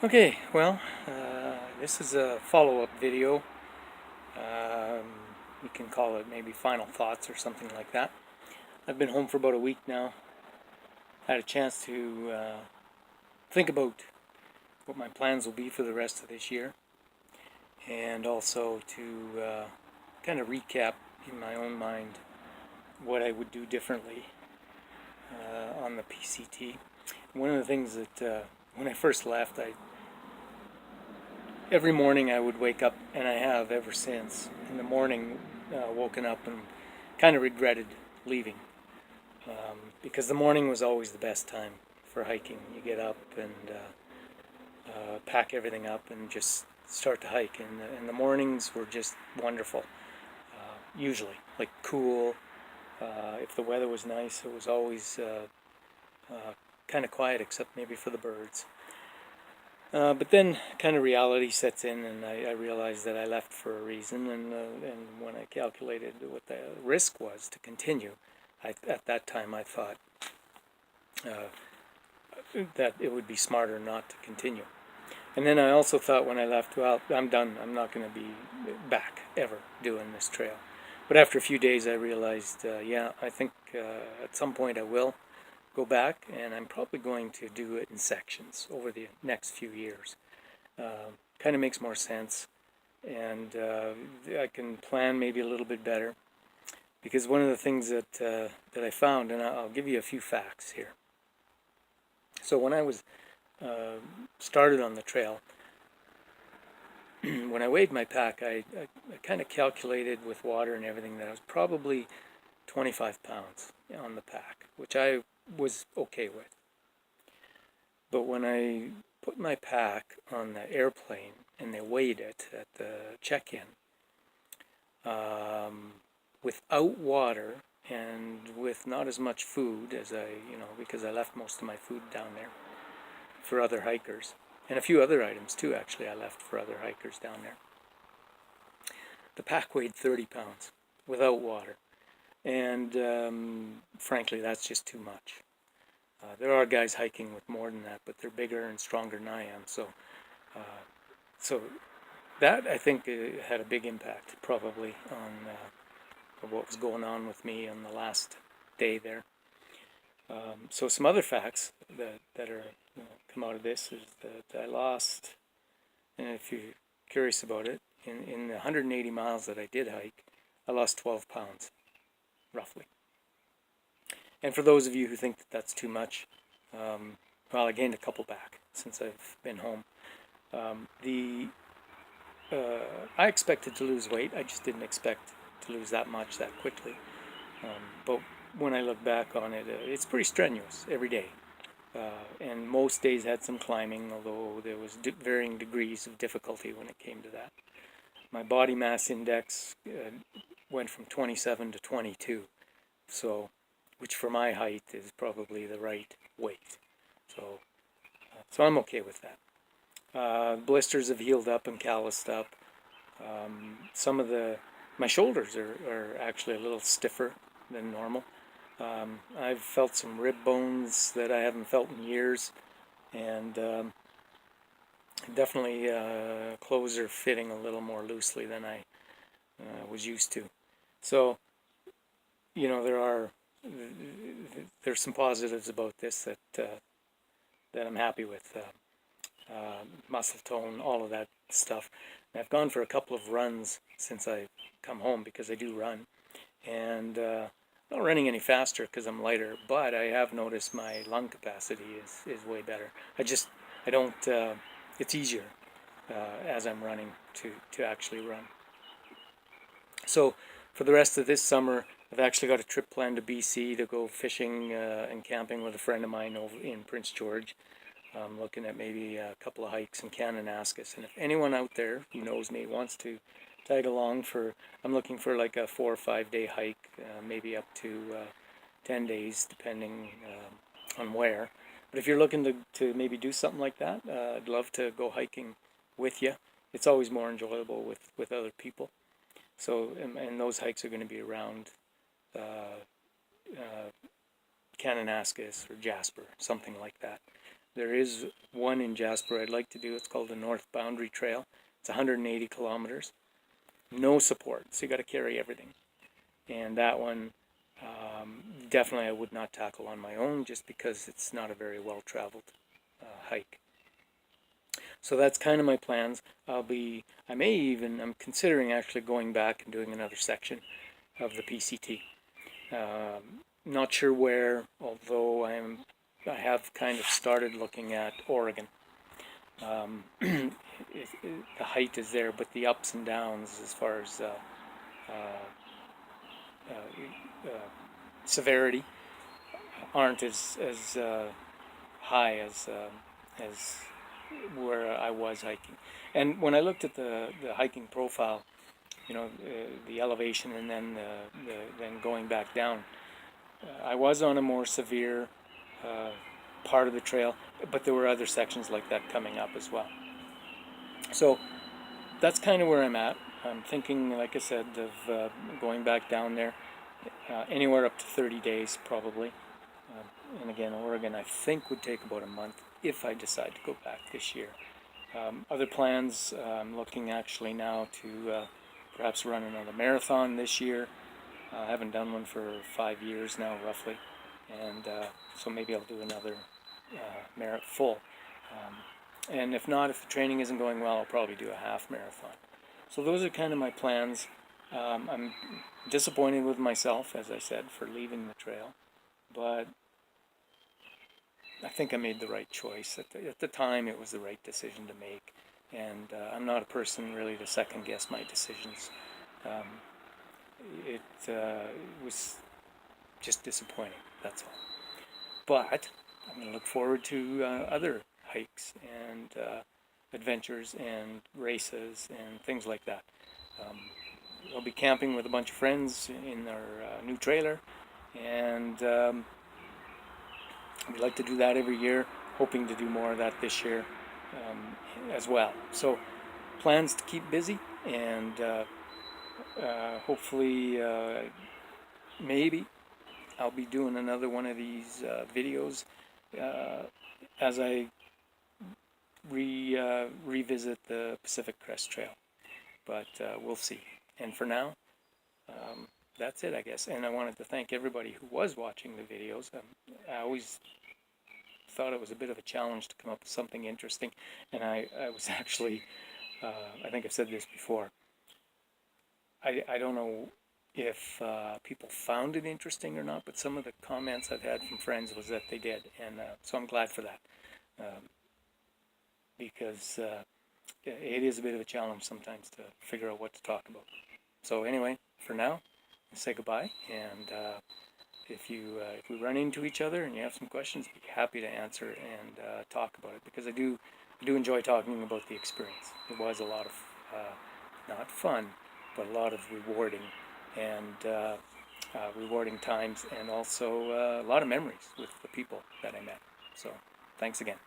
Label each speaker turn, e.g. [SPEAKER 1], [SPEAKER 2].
[SPEAKER 1] Okay, well, this is a follow-up video. Um, you can call it maybe final thoughts or something like that. I've been home for about a week now. Had a chance to think about what my plans will be for the rest of this year, and also to kind of recap in my own mind what I would do differently on the PCT. One of the things that when I first left, every morning I would wake up, and I have ever since, in the morning, woken up and kind of regretted leaving. Because the morning was always the best time for hiking. You get up and pack everything up and just start to hike. And the mornings were just wonderful, usually. Like cool. If the weather was nice, it was always kind of quiet, except maybe for the birds. But then kind of reality sets in, and I realized that I left for a reason, and when I calculated what the risk was to continue, at that time I thought that it would be smarter not to continue. And then I also thought when I left, well, I'm done. I'm not going to be back ever doing this trail. But after a few days, I realized, yeah, I think at some point I will go back, and I'm probably going to do it in sections over the next few years. Kind of makes more sense, and I can plan maybe a little bit better. Because one of the things that I found, and I'll give you a few facts here. So when I was started on the trail, when I weighed my pack, I kind of calculated with water and everything that I was probably 25 pounds on the pack, which I was okay with. But when I put my pack on the airplane and they weighed it at the check-in, without water and with not as much food as because I left most of my food down there for other hikers, and a few other items too, actually, I left for other hikers down there. The pack weighed 30 pounds without water, and frankly, that's just too much. There are guys hiking with more than that, but they're bigger and stronger than I am, so that, I think, had a big impact, probably, on what was going on with me on the last day there. So some other facts that are come out of this is that I lost, and if you're curious about it, in the 180 miles that I did hike, I lost 12 pounds, roughly. And for those of you who think that that's too much, well, I gained a couple back since I've been home. I expected to lose weight. I just didn't expect to lose that much that quickly. But when I look back on it, it's pretty strenuous every day. And most days had some climbing, although there was varying degrees of difficulty when it came to that. My body mass index went from 27 to 22, so which for my height is probably the right weight. So I'm okay with that. Blisters have healed up and calloused up. Some of my shoulders are actually a little stiffer than normal. I've felt some rib bones that I haven't felt in years, and definitely clothes are fitting a little more loosely than I was used to. So, there's some positives about this that I'm happy with. Muscle tone, all of that stuff. And I've gone for a couple of runs since I've come home, because I do run, and not running any faster because I'm lighter, but I have noticed my lung capacity is way better. I don't, it's easier as I'm running to actually run. So for the rest of this summer, I've actually got a trip planned to BC to go fishing and camping with a friend of mine over in Prince George. I'm looking at maybe a couple of hikes in Kananaskis. And if anyone out there who knows me wants to tag along I'm looking for like a 4 or 5 day hike, maybe up to 10 days, depending on where. But if you're looking to maybe do something like that, I'd love to go hiking with you. It's always more enjoyable with other people. So, and those hikes are going to be around Kananaskis or Jasper, something like that. There is one in Jasper I'd like to do. It's called the North Boundary Trail. It's 180 kilometers. No support, so you got to carry everything. And that one, definitely I would not tackle on my own, just because it's not a very well-traveled hike. So that's kind of my plans. I'm considering actually going back and doing another section of the PCT. Not sure where, although I have kind of started looking at Oregon. The height is there, but the ups and downs as far as severity aren't as high as where I was hiking. And when I looked at the hiking profile, the elevation and then then going back down, I was on a more severe part of the trail, but there were other sections like that coming up as well. So that's kind of where I'm at. I'm thinking, like I said, of going back down there, anywhere up to 30 days probably. And again, Oregon I think would take about a month if I decide to go back this year. Other plans, I'm looking actually now to perhaps run another marathon this year. I haven't done one for 5 years now, roughly, and so maybe I'll do another full. And if not, if the training isn't going well, I'll probably do a half marathon. So those are kind of my plans. I'm disappointed with myself, as I said, for leaving the trail, but I think I made the right choice. At the time, it was the right decision to make, and I'm not a person really to second guess my decisions. It was just disappointing, that's all. But I'm going to look forward to other hikes and adventures and races and things like that. I'll be camping with a bunch of friends in our new trailer, and we like to do that every year, hoping to do more of that this year as well. So plans to keep busy, and hopefully maybe I'll be doing another one of these videos as I revisit the Pacific Crest Trail. But we'll see. And for now, that's it, I guess. And I wanted to thank everybody who was watching the videos. I always thought it was a bit of a challenge to come up with something interesting. And I was actually, I think I've said this before, I don't know if people found it interesting or not, but some of the comments I've had from friends was that they did, and so I'm glad for that, because it is a bit of a challenge sometimes to figure out what to talk about. So anyway, for now, I'll say goodbye, and if we run into each other and you have some questions, I'd be happy to answer and talk about it, because I do enjoy talking about the experience. It was a lot of not fun, but a lot of rewarding times, and also a lot of memories with the people that I met. So thanks again.